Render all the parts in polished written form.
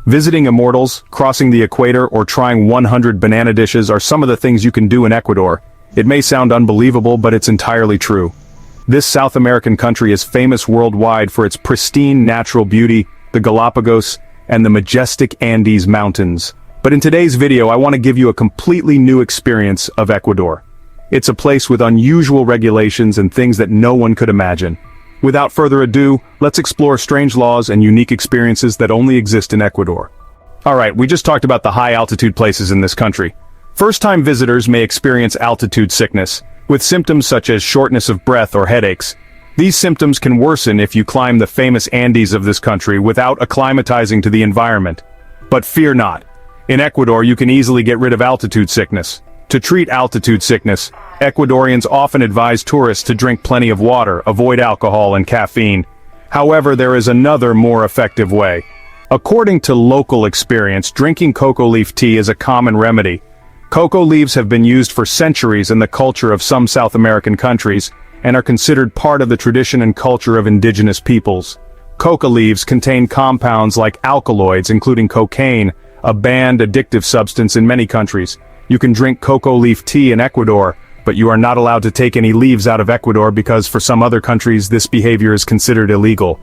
Visiting immortals, crossing the equator, or trying 100 banana dishes are some of the things you can do in Ecuador. It may sound unbelievable, but it's entirely true. This South American country is famous worldwide for its pristine natural beauty, the Galapagos, and the majestic Andes Mountains. But in today's video, I want to give you a completely new experience of Ecuador. It's a place with unusual regulations and things that no one could imagine. Without further ado, let's explore strange laws and unique experiences that only exist in Ecuador. Alright, we just talked about the high-altitude places in this country. First-time visitors may experience altitude sickness, with symptoms such as shortness of breath or headaches. These symptoms can worsen if you climb the famous Andes of this country without acclimatizing to the environment. But fear not. In Ecuador, you can easily get rid of altitude sickness. To treat altitude sickness, Ecuadorians often advise tourists to drink plenty of water, avoid alcohol and caffeine. However, there is another more effective way. According to local experience, drinking cocoa leaf tea is a common remedy. Cocoa leaves have been used for centuries in the culture of some South American countries, and are considered part of the tradition and culture of indigenous peoples. Coca leaves contain compounds like alkaloids, including cocaine, a banned addictive substance in many countries. You can drink cocoa leaf tea in Ecuador, but you are not allowed to take any leaves out of Ecuador because for some other countries this behavior is considered illegal.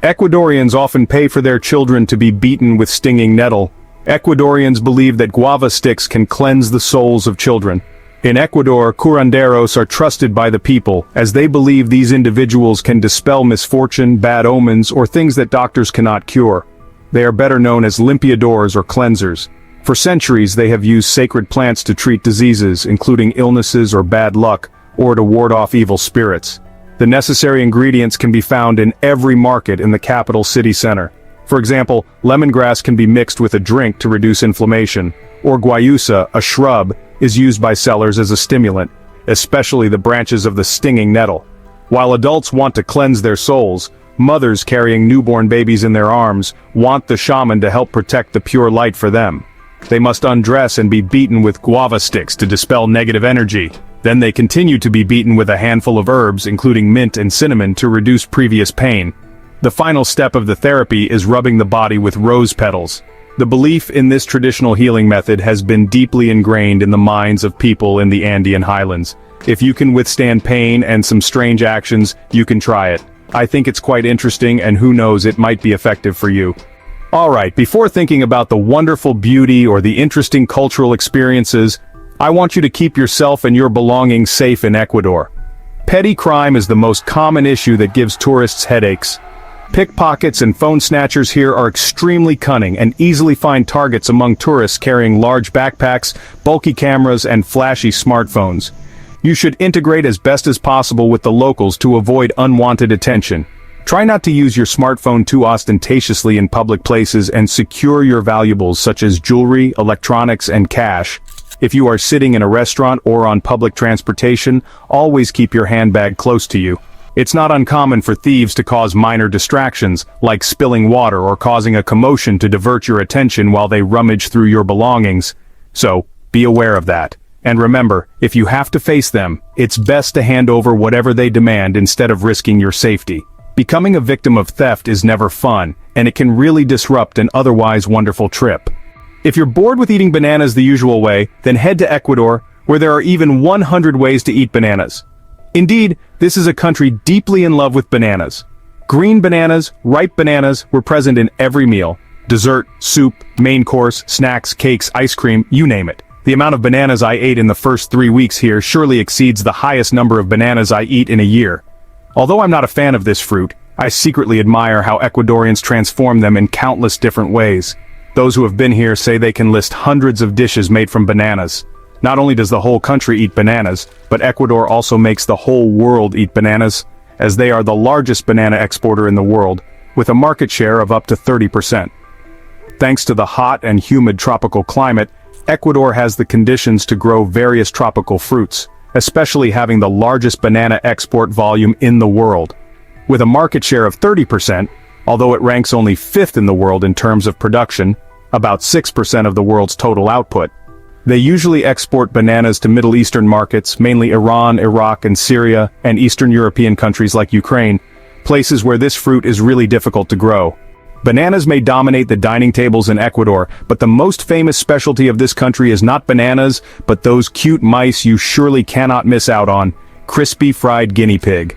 Ecuadorians often pay for their children to be beaten with stinging nettle. Ecuadorians believe that guava sticks can cleanse the souls of children. In Ecuador, curanderos are trusted by the people, as they believe these individuals can dispel misfortune, bad omens, or things that doctors cannot cure. They are better known as limpiadores or cleansers. For centuries they have used sacred plants to treat diseases, including illnesses or bad luck, or to ward off evil spirits. The necessary ingredients can be found in every market in the capital city center. For example, lemongrass can be mixed with a drink to reduce inflammation, or guayusa, a shrub, is used by sellers as a stimulant, especially the branches of the stinging nettle. While adults want to cleanse their souls, mothers carrying newborn babies in their arms want the shaman to help protect the pure light for them. They must undress and be beaten with guava sticks to dispel negative energy. Then they continue to be beaten with a handful of herbs, including mint and cinnamon, to reduce previous pain. The final step of the therapy is rubbing the body with rose petals. The belief in this traditional healing method has been deeply ingrained in the minds of people in the Andean highlands. If you can withstand pain and some strange actions, you can try it. I think it's quite interesting, and who knows, it might be effective for you. Alright, before thinking about the wonderful beauty or the interesting cultural experiences, I want you to keep yourself and your belongings safe in Ecuador. Petty crime is the most common issue that gives tourists headaches. Pickpockets and phone snatchers here are extremely cunning and easily find targets among tourists carrying large backpacks, bulky cameras, and flashy smartphones. You should integrate as best as possible with the locals to avoid unwanted attention. Try not to use your smartphone too ostentatiously in public places, and secure your valuables such as jewelry, electronics, and cash. If you are sitting in a restaurant or on public transportation, always keep your handbag close to you. It's not uncommon for thieves to cause minor distractions, like spilling water or causing a commotion to divert your attention while they rummage through your belongings. So, be aware of that. And remember, if you have to face them, it's best to hand over whatever they demand instead of risking your safety. Becoming a victim of theft is never fun, and it can really disrupt an otherwise wonderful trip. If you're bored with eating bananas the usual way, then head to Ecuador, where there are even 100 ways to eat bananas. Indeed, this is a country deeply in love with bananas. Green bananas, ripe bananas were present in every meal. Dessert, soup, main course, snacks, cakes, ice cream, you name it. The amount of bananas I ate in the first 3 weeks here surely exceeds the highest number of bananas I eat in a year. Although I'm not a fan of this fruit, I secretly admire how Ecuadorians transform them in countless different ways. Those who have been here say they can list hundreds of dishes made from bananas. Not only does the whole country eat bananas, but Ecuador also makes the whole world eat bananas, as they are the largest banana exporter in the world, with a market share of up to 30%. Thanks to the hot and humid tropical climate, Ecuador has the conditions to grow various tropical fruits, especially having the largest banana export volume in the world. With a market share of 30%, although it ranks only 5th in the world in terms of production, about 6% of the world's total output. They usually export bananas to Middle Eastern markets, mainly Iran, Iraq, and Syria, and Eastern European countries like Ukraine, places where this fruit is really difficult to grow. Bananas may dominate the dining tables in Ecuador, but the most famous specialty of this country is not bananas, but those cute mice you surely cannot miss out on: crispy fried guinea pig.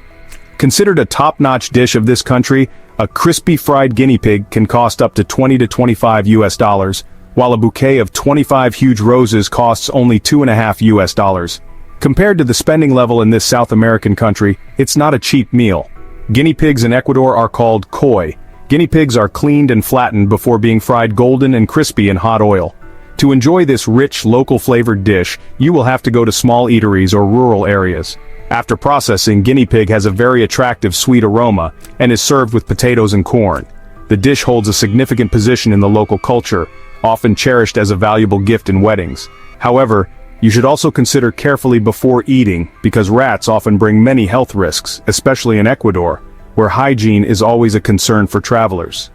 Considered a top-notch dish of this country, a crispy fried guinea pig can cost up to $20 to $25, while a bouquet of 25 huge roses costs only $2.50. Compared to the spending level in this South American country, it's not a cheap meal. Guinea pigs in Ecuador are called koi. Guinea pigs are cleaned and flattened before being fried golden and crispy in hot oil. To enjoy this rich, local flavored dish, you will have to go to small eateries or rural areas. After processing, guinea pig has a very attractive sweet aroma and is served with potatoes and corn. The dish holds a significant position in the local culture, often cherished as a valuable gift in weddings. However, you should also consider carefully before eating, because rats often bring many health risks, especially in Ecuador, where hygiene is always a concern for travelers.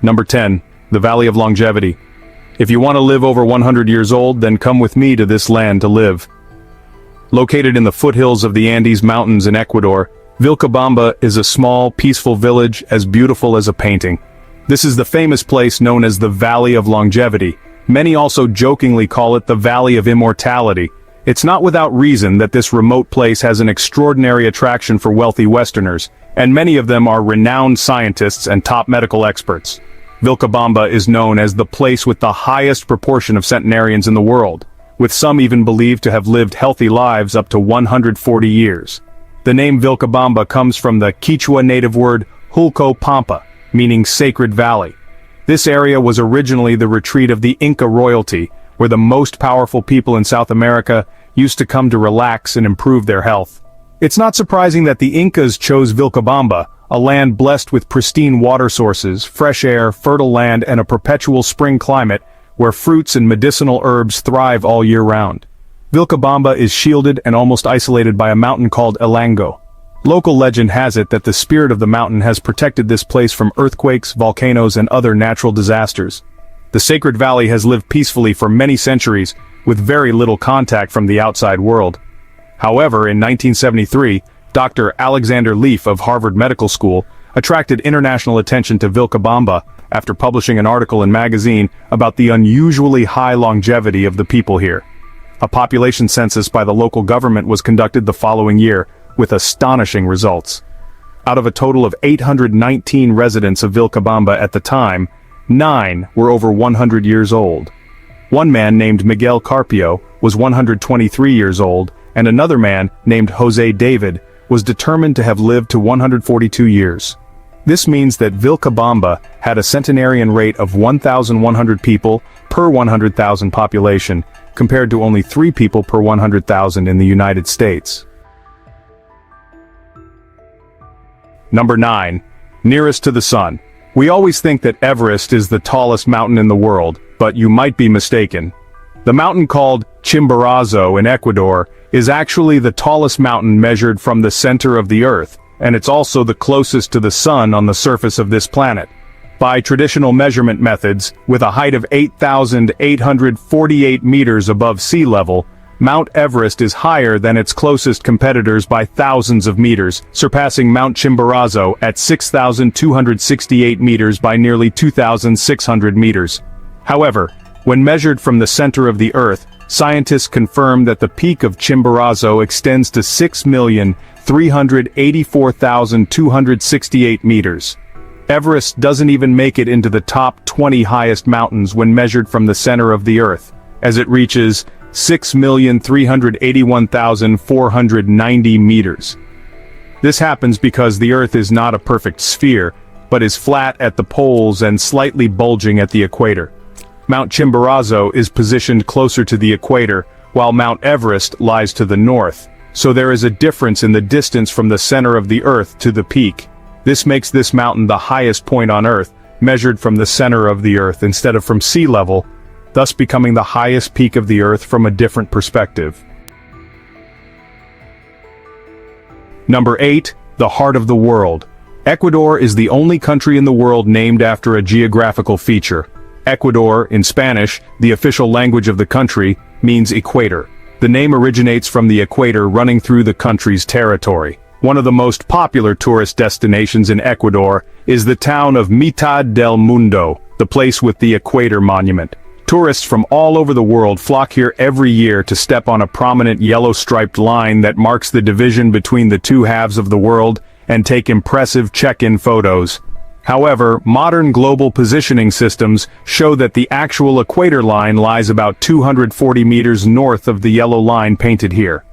Number 10. The Valley of Longevity. If you want to live over 100 years old, then come with me to this land to live. Located in the foothills of the Andes Mountains in Ecuador, Vilcabamba is a small, peaceful village as beautiful as a painting. This is the famous place known as the Valley of Longevity. Many also jokingly call it the Valley of Immortality. It's not without reason that this remote place has an extraordinary attraction for wealthy Westerners, and many of them are renowned scientists and top medical experts. Vilcabamba is known as the place with the highest proportion of centenarians in the world, with some even believed to have lived healthy lives up to 140 years. The name Vilcabamba comes from the Quechua native word Hulco Pampa, meaning sacred valley. This area was originally the retreat of the Inca royalty, where the most powerful people in South America used to come to relax and improve their health. It's not surprising that the Incas chose Vilcabamba, a land blessed with pristine water sources, fresh air, fertile land, and a perpetual spring climate, where fruits and medicinal herbs thrive all year round. Vilcabamba is shielded and almost isolated by a mountain called Elango. Local legend has it that the spirit of the mountain has protected this place from earthquakes, volcanoes, and other natural disasters. The sacred valley has lived peacefully for many centuries, with very little contact from the outside world. However, in 1973, Dr. Alexander Leaf of Harvard Medical School attracted international attention to Vilcabamba after publishing an article in magazine about the unusually high longevity of the people here. A population census by the local government was conducted the following year, with astonishing results. Out of a total of 819 residents of Vilcabamba at the time, 9 were over 100 years old. One man named Miguel Carpio was 123 years old, and another man named Jose David was determined to have lived to 142 years. This means that Vilcabamba had a centenarian rate of 1,100 people per 100,000 population, compared to only 3 people per 100,000 in the United States. Number 9. Nearest to the sun. We always think that Everest is the tallest mountain in the world, but you might be mistaken. The mountain called Chimborazo in Ecuador is actually the tallest mountain measured from the center of the Earth, and it's also the closest to the sun on the surface of this planet. By traditional measurement methods, with a height of 8,848 meters above sea level, Mount Everest is higher than its closest competitors by thousands of meters, surpassing Mount Chimborazo at 6,268 meters by nearly 2,600 meters. However, when measured from the center of the Earth, scientists confirm that the peak of Chimborazo extends to 6,384,268 meters. Everest doesn't even make it into the top 20 highest mountains when measured from the center of the Earth, as it reaches 6,381,490 meters. This happens because the Earth is not a perfect sphere, but is flat at the poles and slightly bulging at the equator. Mount Chimborazo is positioned closer to the equator, while Mount Everest lies to the north, so there is a difference in the distance from the center of the Earth to the peak. This makes this mountain the highest point on Earth, measured from the center of the Earth instead of from sea level, thus becoming the highest peak of the Earth from a different perspective. Number 8. The heart of the world. Ecuador is the only country in the world named after a geographical feature. Ecuador, in Spanish, the official language of the country, means equator. The name originates from the equator running through the country's territory. One of the most popular tourist destinations in Ecuador is the town of Mitad del Mundo, the place with the Equator Monument. Tourists from all over the world flock here every year to step on a prominent yellow-striped line that marks the division between the two halves of the world and take impressive check-in photos. However, modern global positioning systems show that the actual equator line lies about 240 meters north of the yellow line painted here.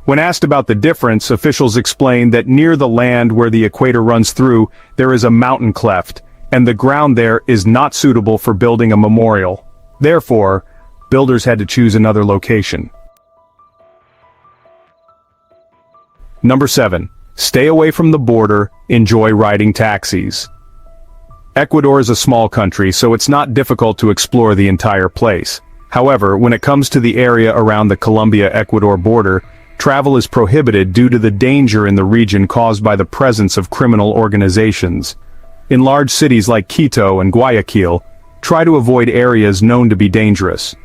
When asked about the difference, officials explained that near the land where the equator runs through, there is a mountain cleft, and the ground there is not suitable for building a memorial. Therefore, builders had to choose another location. Number 7. Stay away from the border, enjoy riding taxis. Ecuador is a small country, so it's not difficult to explore the entire place. However, when it comes to the area around the Colombia-Ecuador border, travel is prohibited due to the danger in the region caused by the presence of criminal organizations. In large cities like Quito and Guayaquil, try to avoid areas known to be dangerous.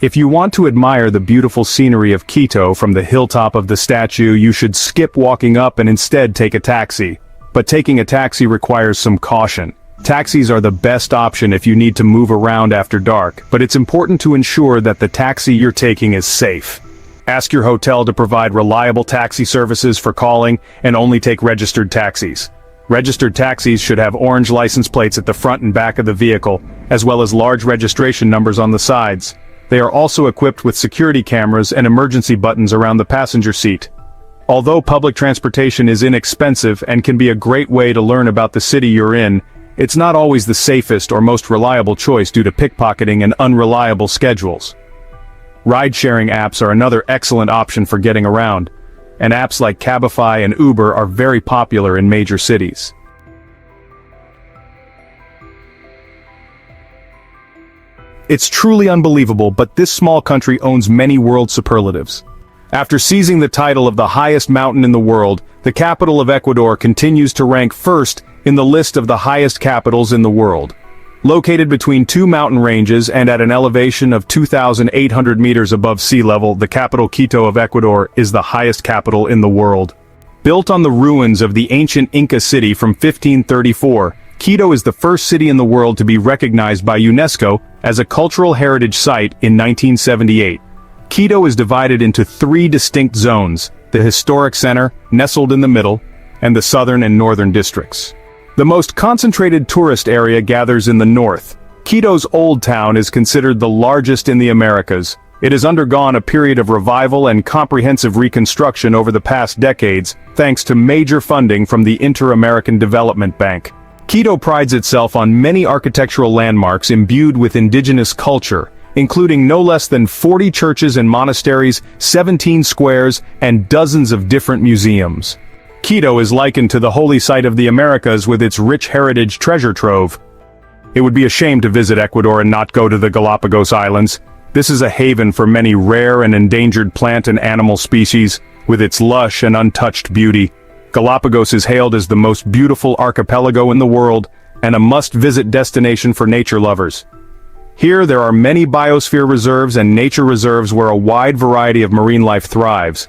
If you want to admire the beautiful scenery of Quito from the hilltop of the statue, you should skip walking up and instead take a taxi. But taking a taxi requires some caution. Taxis are the best option if you need to move around after dark, but it's important to ensure that the taxi you're taking is safe. Ask your hotel to provide reliable taxi services for calling and only take registered taxis. Registered taxis should have orange license plates at the front and back of the vehicle, as well as large registration numbers on the sides. They are also equipped with security cameras and emergency buttons around the passenger seat. Although public transportation is inexpensive and can be a great way to learn about the city you're in, it's not always the safest or most reliable choice due to pickpocketing and unreliable schedules. Ride-sharing apps are another excellent option for getting around, and apps like Cabify and Uber are very popular in major cities. It's truly unbelievable, but this small country owns many world superlatives. After seizing the title of the highest mountain in the world, the capital of Ecuador continues to rank first in the list of the highest capitals in the world. Located between two mountain ranges and at an elevation of 2,800 meters above sea level, the capital Quito of Ecuador is the highest capital in the world. Built on the ruins of the ancient Inca city from 1534, Quito is the first city in the world to be recognized by UNESCO as a cultural heritage site in 1978. Quito is divided into three distinct zones: the historic center, nestled in the middle, and the southern and northern districts. The most concentrated tourist area gathers in the north. Quito's Old Town is considered the largest in the Americas. It has undergone a period of revival and comprehensive reconstruction over the past decades, thanks to major funding from the Inter-American Development Bank. Quito prides itself on many architectural landmarks imbued with indigenous culture, including no less than 40 churches and monasteries, 17 squares, and dozens of different museums. Quito is likened to the holy site of the Americas with its rich heritage treasure trove. It would be a shame to visit Ecuador and not go to the Galapagos Islands. This is a haven for many rare and endangered plant and animal species, with its lush and untouched beauty. Galapagos is hailed as the most beautiful archipelago in the world, and a must-visit destination for nature lovers. Here there are many biosphere reserves and nature reserves where a wide variety of marine life thrives.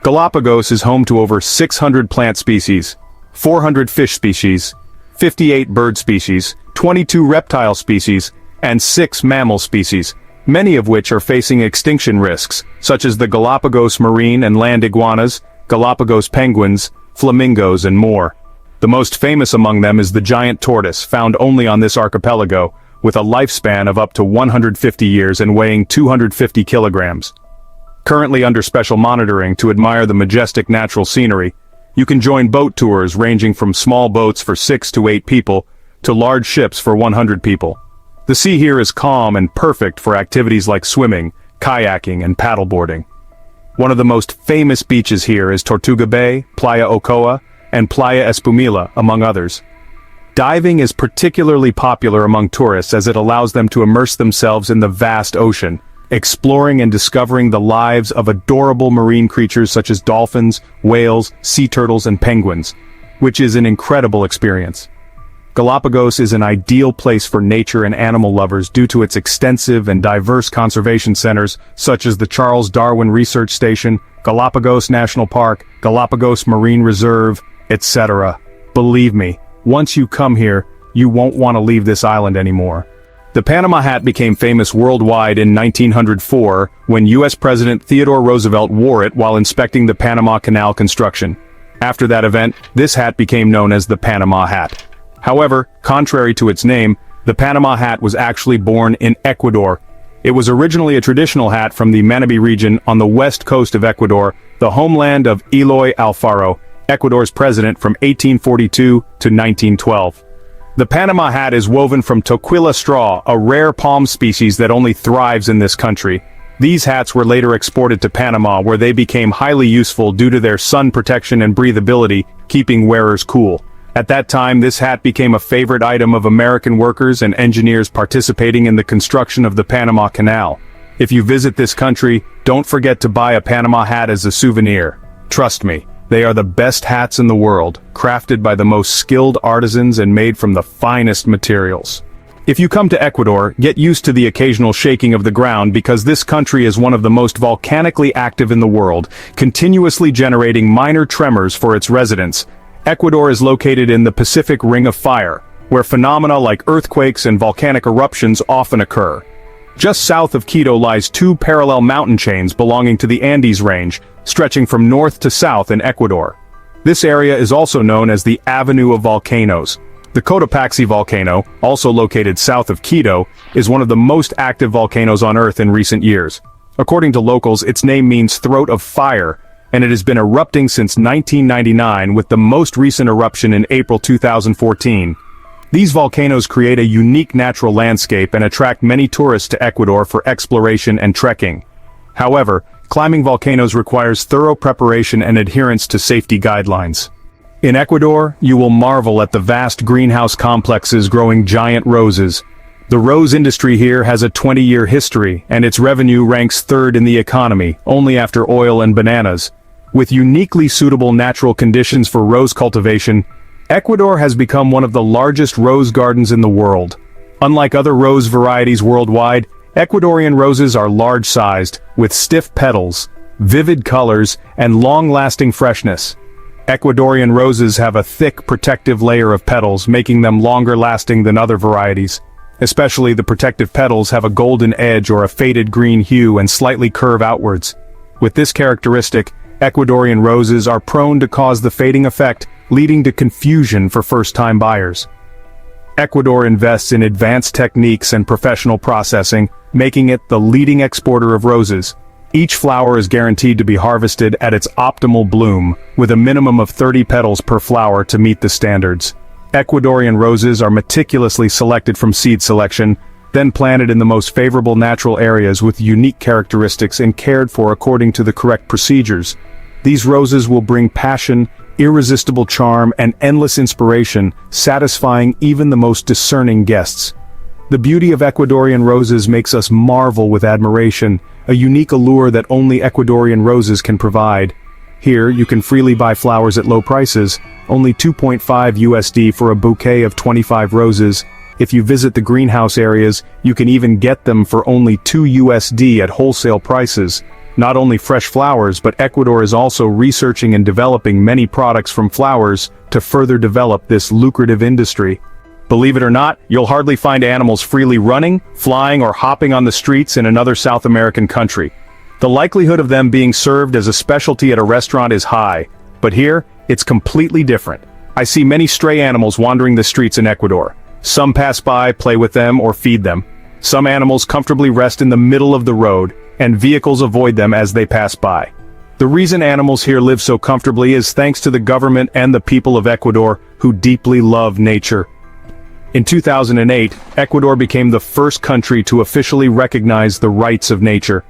Galapagos is home to over 600 plant species, 400 fish species, 58 bird species, 22 reptile species, and 6 mammal species, many of which are facing extinction risks, such as the Galapagos marine and land iguanas, Galapagos penguins, flamingos, and more. The most famous among them is the giant tortoise, found only on this archipelago, with a lifespan of up to 150 years and weighing 250 kilograms. Currently under special monitoring to admire the majestic natural scenery, you can join boat tours ranging from small boats for 6 to 8 people to large ships for 100 people. The sea here is calm and perfect for activities like swimming, kayaking, and paddleboarding. One of the most famous beaches here is Tortuga Bay, Playa Ocoa, and Playa Espumila, among others. Diving is particularly popular among tourists as it allows them to immerse themselves in the vast ocean, exploring and discovering the lives of adorable marine creatures such as dolphins, whales, sea turtles, and penguins, which is an incredible experience. Galapagos is an ideal place for nature and animal lovers due to its extensive and diverse conservation centers, such as the Charles Darwin Research Station, Galapagos National Park, Galapagos Marine Reserve, etc. Believe me, once you come here, you won't want to leave this island anymore. The Panama hat became famous worldwide in 1904 when U.S. President Theodore Roosevelt wore it while inspecting the Panama Canal construction. After that event, this hat became known as the Panama hat. However, contrary to its name, the Panama hat was actually born in Ecuador. It was originally a traditional hat from the Manabí region on the west coast of Ecuador, the homeland of Eloy Alfaro, Ecuador's president from 1842 to 1912. The Panama hat is woven from toquilla straw, a rare palm species that only thrives in this country. These hats were later exported to Panama, where they became highly useful due to their sun protection and breathability, keeping wearers cool. At that time, this hat became a favorite item of American workers and engineers participating in the construction of the Panama Canal. If you visit this country, don't forget to buy a Panama hat as a souvenir. Trust me, they are the best hats in the world, crafted by the most skilled artisans and made from the finest materials. If you come to Ecuador, get used to the occasional shaking of the ground because this country is one of the most volcanically active in the world, continuously generating minor tremors for its residents. Ecuador is located in the Pacific Ring of Fire, where phenomena like earthquakes and volcanic eruptions often occur. Just south of Quito lies two parallel mountain chains belonging to the Andes Range, stretching from north to south in Ecuador. This area is also known as the Avenue of Volcanoes. The Cotopaxi volcano, also located south of Quito, is one of the most active volcanoes on Earth in recent years. According to locals, its name means throat of fire, and it has been erupting since 1999 with the most recent eruption in April 2014. These volcanoes create a unique natural landscape and attract many tourists to Ecuador for exploration and trekking. However, climbing volcanoes requires thorough preparation and adherence to safety guidelines. In Ecuador, you will marvel at the vast greenhouse complexes growing giant roses. The rose industry here has a 20-year history, and its revenue ranks third in the economy, only after oil and bananas. With uniquely suitable natural conditions for rose cultivation, Ecuador has become one of the largest rose gardens in the world. Unlike other rose varieties worldwide, Ecuadorian roses are large-sized, with stiff petals, vivid colors, and long-lasting freshness. Ecuadorian roses have a thick, protective layer of petals, making them longer-lasting than other varieties. Especially the protective petals have a golden edge or a faded green hue and slightly curve outwards. With this characteristic, Ecuadorian roses are prone to cause the fading effect, leading to confusion for first-time buyers. Ecuador invests in advanced techniques and professional processing, making it the leading exporter of roses. Each flower is guaranteed to be harvested at its optimal bloom, with a minimum of 30 petals per flower to meet the standards. Ecuadorian roses are meticulously selected from seed selection, then planted in the most favorable natural areas with unique characteristics and cared for according to the correct procedures. These roses will bring passion, irresistible charm, and endless inspiration, satisfying even the most discerning guests. The beauty of Ecuadorian roses makes us marvel with admiration, a unique allure that only Ecuadorian roses can provide. Here, you can freely buy flowers at low prices, only $2.5 USD for a bouquet of 25 roses. If you visit the greenhouse areas, you can even get them for only $2 USD at wholesale prices. Not only fresh flowers, but Ecuador is also researching and developing many products from flowers to further develop this lucrative industry. Believe it or not, you'll hardly find animals freely running, flying, or hopping on the streets in another South American country. The likelihood of them being served as a specialty at a restaurant is high, but here, it's completely different. I see many stray animals wandering the streets in Ecuador. Some pass by, play with them, or feed them. Some animals comfortably rest in the middle of the road, and vehicles avoid them as they pass by. The reason animals here live so comfortably is thanks to the government and the people of Ecuador, who deeply love nature. In 2008, Ecuador became the first country to officially recognize the rights of nature.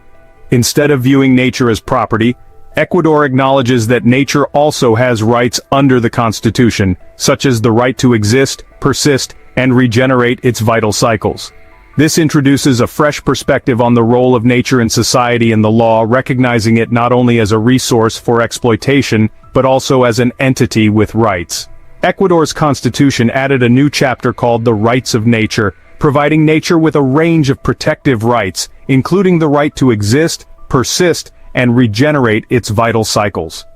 Instead of viewing nature as property, Ecuador acknowledges that nature also has rights under the Constitution, such as the right to exist, persist, and regenerate its vital cycles. This introduces a fresh perspective on the role of nature in society and the law, recognizing it not only as a resource for exploitation, but also as an entity with rights. Ecuador's constitution added a new chapter called the Rights of Nature, providing nature with a range of protective rights, including the right to exist, persist, and regenerate its vital cycles.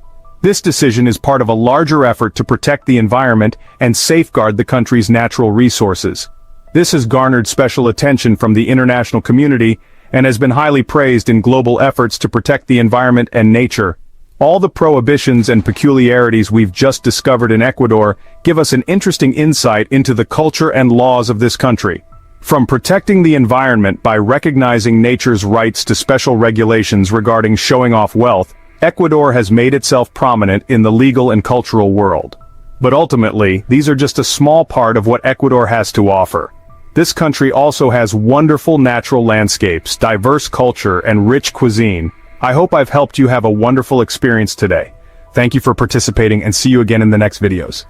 This decision is part of a larger effort to protect the environment and safeguard the country's natural resources. This has garnered special attention from the international community and has been highly praised in global efforts to protect the environment and nature. All the prohibitions and peculiarities we've just discovered in Ecuador give us an interesting insight into the culture and laws of this country. From protecting the environment by recognizing nature's rights to special regulations regarding showing off wealth, Ecuador has made itself prominent in the legal and cultural world. But ultimately, these are just a small part of what Ecuador has to offer. This country also has wonderful natural landscapes, diverse culture, and rich cuisine. I hope I've helped you have a wonderful experience today. Thank you for participating and see you again in the next videos.